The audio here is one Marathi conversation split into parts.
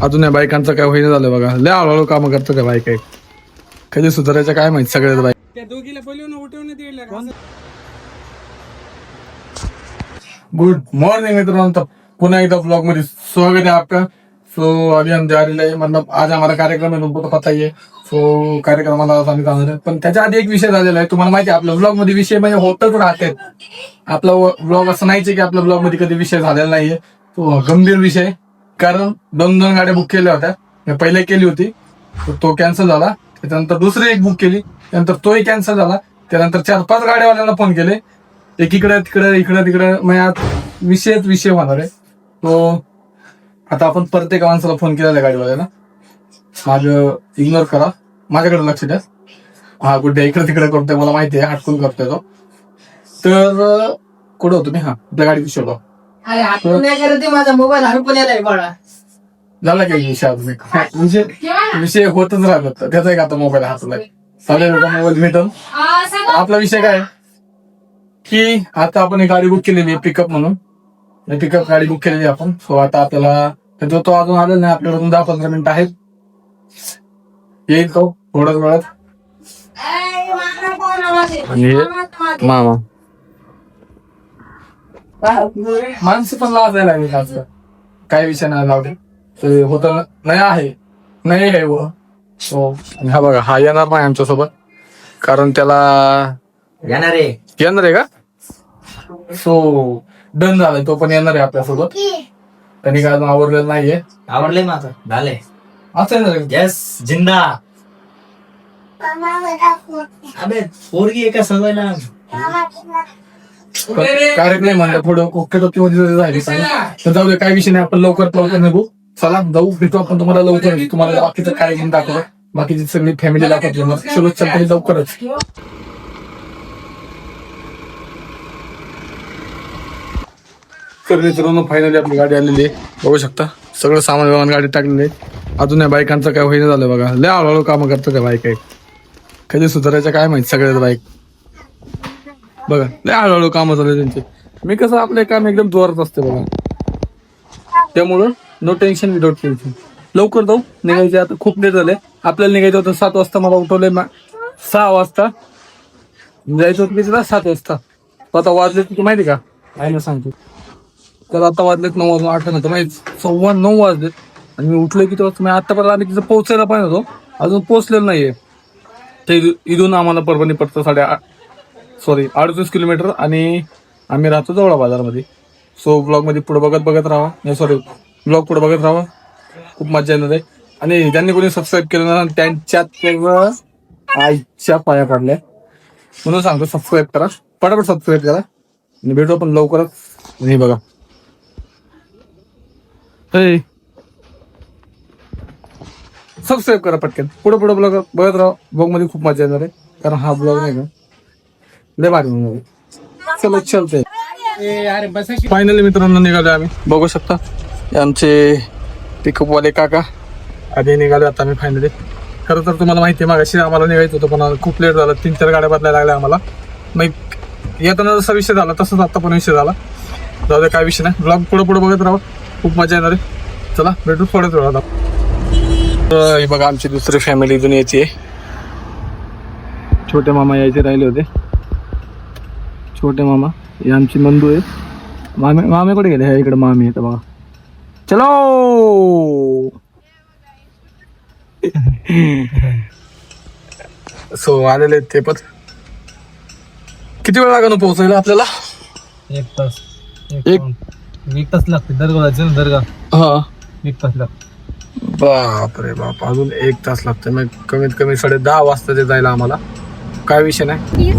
अजून या बायकांचं काय होईना झालं बघा. लय हळूहळू कामं करतात त्या बायका. कधी सुधारायचं काय माहित सगळ्याच बाईक. गुड मॉर्निंग मित्रांनो, पुन्हा एकदा ब्लॉग मध्ये स्वागत है आपका. सो अभी हम जा रहे हैं, मतलब आज हमारा कार्यक्रम है, तुमको तो पता ही है. सो कार्यक्रमाला आम्ही जाणार आहे. पण त्याच्या आधी एक विषय झालेला आहे, तुम्हाला माहिती आहे आपल्या ब्लॉग मध्ये विषय म्हणजे होतच राहते. आपला ब्लॉग असं नाहीच की आपल्या ब्लॉग मध्ये कधी विषय झालेला नाहीये. तो गंभीर विषय, कारण 2 गाड्या बुक केल्या होत्या. मी पहिले केली होती, तो कॅन्सल झाला. त्याच्यानंतर दुसरी एक बुक केली, त्यानंतर तोही कॅन्सल झाला. त्यानंतर 4-5 गाड्यावाल्यांना फोन केले, एकीकडे तिकडे इकडे तिकडे. मग विषय होणार आहे. तो आता आपण प्रत्येक माणसाला फोन केलेला गाडीवाल्याला. माझं इग्नोर करा, माझ्याकडे लक्ष द्या. हा गुड्डे इकडे तिकडे करतोय, मला माहिती आहे, हटकून करतोय तो. तर कुठं होतो मी? हा आपल्या गाडी विषयलो. माझा मोबाईल हरपण्याला बाळा झाला काही विषय अजून विषय होतच राहत. त्याचा एक आता मोबाईल हातला चालेल का, मोबाईल भेटल. आपला विषय काय की आता आपण एक गाडी बुक केलेली आहे, पिकअप म्हणून. पिकअप गाडी बुक केलेली आपण. सो आता आपल्याला तो अजून आलेला नाही. आपल्याला 10-15 मिनिटं आहेत, येईल तो थोड्याच वेळात. मामा माणसं पण लाजायला लागली आज. काय विषय नाही लावले ते होत नाही आहे, नाही आहे व. सो हा बघा, हा येणार नाही आमच्यासोबत, कारण त्याला येणार आहे का. सो डन झालाय, तो पण येणार आहे आपल्यासोबत. त्यांनी काय अजून आवडलेलं नाहीये. आवडले माझं झाले असं ना. यस जिंदा. अबे पोरगी एका सवय ना कार्यक्रम म्हणलं थोडं ओके झाली तर जाऊ दे, काय विषय नाही. आपण लवकर निघू. चला जाऊ, भेटू आपण तुम्हाला लवकर. तुम्हाला बाकीचं कार्यक्रम दाखवतो, बाकीची सगळी फॅमिली दाखवतो. चलो चलते लवकरच. तर मित्रांनो फायनली आपली गाडी आलेली आहे, बघू शकता. सगळं सामान विमान गाडीत टाकलेलं आहे. अजून या बायकांचं काय होईना झालं बघा. लय हळूहळू कामं करतात त्या बाईक. कधी सुधारायचं काय माहित सगळ्याच बाईक. बघा लय हळूहळू कामं झाले त्यांचे. मी कसं आपलं काम एकदम जोरात असते बघा, त्यामुळं नो टेन्शन विदाउट टेन्शन. लवकर जाऊ, निघायचे. आता खूप लेट झाले. आपल्याला निघायचं होतं 7 वाजता. मला उठवलंय 6 वाजता. जायचं होतं तिला 7 वाजता. आता वाजले तुला माहिती का, आहे ना सांगतो. तर आता वाजलेत 9 वाजून 8 नंतर माहिती 9:15 वाजलेत. आणि मी उठलोय किती वाजता, मी आतापर्यंत आम्ही तिथं पोहोचायला पाहिजे होतो, अजून पोहोचलेलं नाहीये. ते इथून आम्हाला परभणी पडतं 38 किलोमीटर, आणि आम्ही राहतो जवळ बाजारमध्ये. सो ब्लॉग मध्ये पुढे बघत राहा. ब्लॉग पुढे बघत राहा, खूप मजा येणार आहे. आणि ज्यांनी कोणी सबस्क्राईब केलं ना, त्यांच्या आईच्या पाया काढल्या. म्हणून सांगतो सबस्क्राईब करा, पटापट सबस्क्राईब करा. आणि भेटू आपण लवकरच. हे बघा, सबस्क्राईब करा पटकन. पुढे ब्लॉग बघत राहा. ब्लॉग मध्ये खूप मजा येणार आहे, कारण हा ब्लॉग नाही का लय भारी होणार आहे. चलो चलते. फायनली मित्रांनो निघालो आम्ही, बघू शकता. आमचे पिकअपवाले काका आधी निघाले. आता आम्ही फायनली, खरं तर तुम्हाला माहिती आहे मागाशी आम्हाला निघायचं होतं, पण खूप लेट झालं. 3-4 गाड्या बदलायला लागल्या आम्हाला. मग येताना जसा विषय झाला तसंच आता पण विषय झाला. जाऊ दे, काय विषय नाही. ब्लॉग पुढे बघत राहा, खूप मजा येणार आहे. चला भेटू थोड्याच वेळात. हे बघा, आमची दुसरी फॅमिली इथून यायची. छोटे मामा यायचे राहिले होते. छोटे मामा, हे आमची नंदू आहे. मामे कुठे गेले? इकडे मामी येतं बघा. चलो. सो आलेले ते पण. किती वेळ लागणार पोहोचायला आपल्याला? 1 तास. 1 तास लागते. दर्गा हा 1 तास लागते. बापरे बाप, अजून 1 तास लागतं. मग कमीत कमी 10:30 वाजता ते जायला आम्हाला. काय विषय नाही.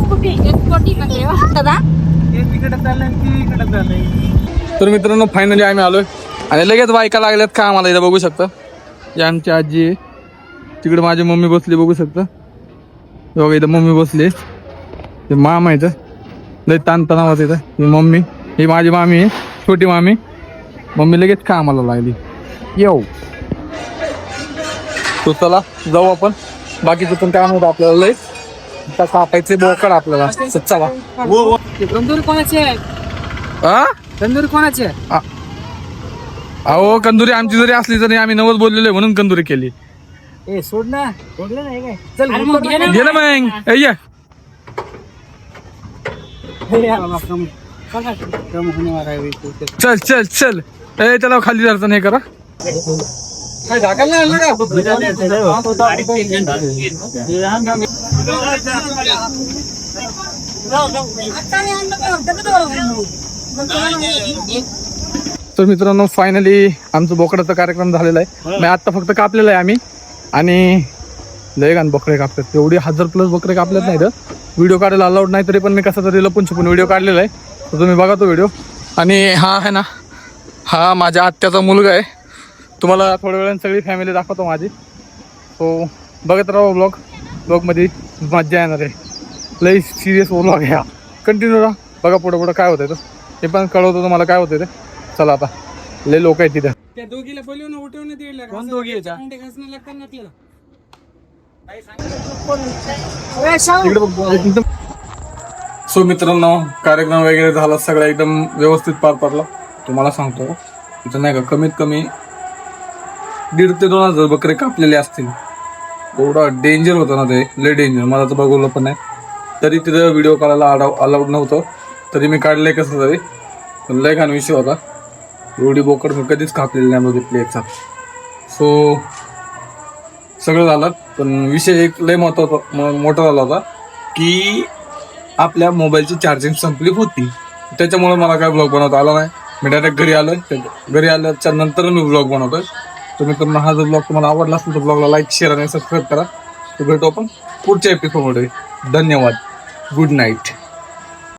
तर मित्रांनो फायनली आम्ही आलोय, आणि लगेच बायका लागल्यात का आम्हाला. इथं बघू शकता, ही आमची आजी आहे. तिकडे माझी मम्मी बसली, बघू शकता. बघा इथं मम्मी बसली. ते मामा इथं लय ताणतणावात इथं. ही मम्मी, ही माझी मामी आहे, छोटी मामी. मम्मी लगेच का आम्हाला लागली. येऊ तो, चला जाऊ आपण. बाकीचं पण काम होतं आपल्याला लय. कापायचे बोकड आपल्याला. चला. तंदूर कोणाचे आहे? हा तंदूर कोणाचे? अहो कंदुरी आमची जरी असली तरी आम्ही नवस बोललेलो म्हणून कंदुरी केली. ए सोड ना सोडलं नाही काय चल गेलं मग अय्या चल चल चल ए त्याला खाली जायचं नाही करा. तर मित्रांनो फायनली आमचं बोकडाचा कार्यक्रम झालेला आहे. मी आता फक्त कापलेला आहे आम्ही आणि लय गाण बकरे कापतात. एवढी 1000+ बकरे कापल्यात नाही तर व्हिडिओ काढायला अलाउड नाही तरी पण मी कसा तरी लपून छपून व्हिडिओ काढलेला आहे. तर तुम्ही बघा तो व्हिडिओ. आणि हा आहे ना हा माझ्या आत्याचा मुलगा आहे. तुम्हाला थोड्या वेळाने सगळी फॅमिली दाखवतो माझी. सो बघत राहा ब्लॉगमध्ये मज्जा येणार आहे. लई सिरियस ब्लॉग आहे हा. कंटिन्यू राहा बघा पुढं पुढं काय होतं तर हे पण कळवतो तुम्हाला काय होतं ते. चला आता लय लोक आहेत तिथे. त्या दोघीला बोलवून उठवून दिलं कोण दोघी आहेत? अंडे घासणं लागतात ना आपल्याला. सो मित्रांनो कार्यक्रम वगैरे झाला सगळा एकदम व्यवस्थित पार पडला. तुम्हाला सांगतो इथं नाही का कमीत कमी 1,500 ते 2,000 बकरे कापलेले असतील. एवढा डेंजर होतं ना ते लय डेंजर. मला तर बघवलं पण नाही तरी तिथं व्हिडिओ काढायला अलाउड नव्हतं तरी मी काढलंय कसं तरी. पण लय घाण विषय होता. एवढी बोकड मी कधीच कापलेली नाही बघितली एकचा. सो सगळं झालं पण विषय एक लय मोठा झाला होता की आपल्या मोबाईलची चार्जिंग संपली होती. त्याच्यामुळे मला काय ब्लॉग बनवता आला नाही. मी डायरेक्ट घरी आलो. घरी आल्याच्या नंतर मी ब्लॉग बनवतोय. तुम्ही तर हा जर ब्लॉग तुम्हाला आवडला असेल तर ब्लॉगला लाईक शेअर आणि सबस्क्राईब करा. तर भेटू आपण पुढच्या एपिसोडमध्ये. धन्यवाद. Good night.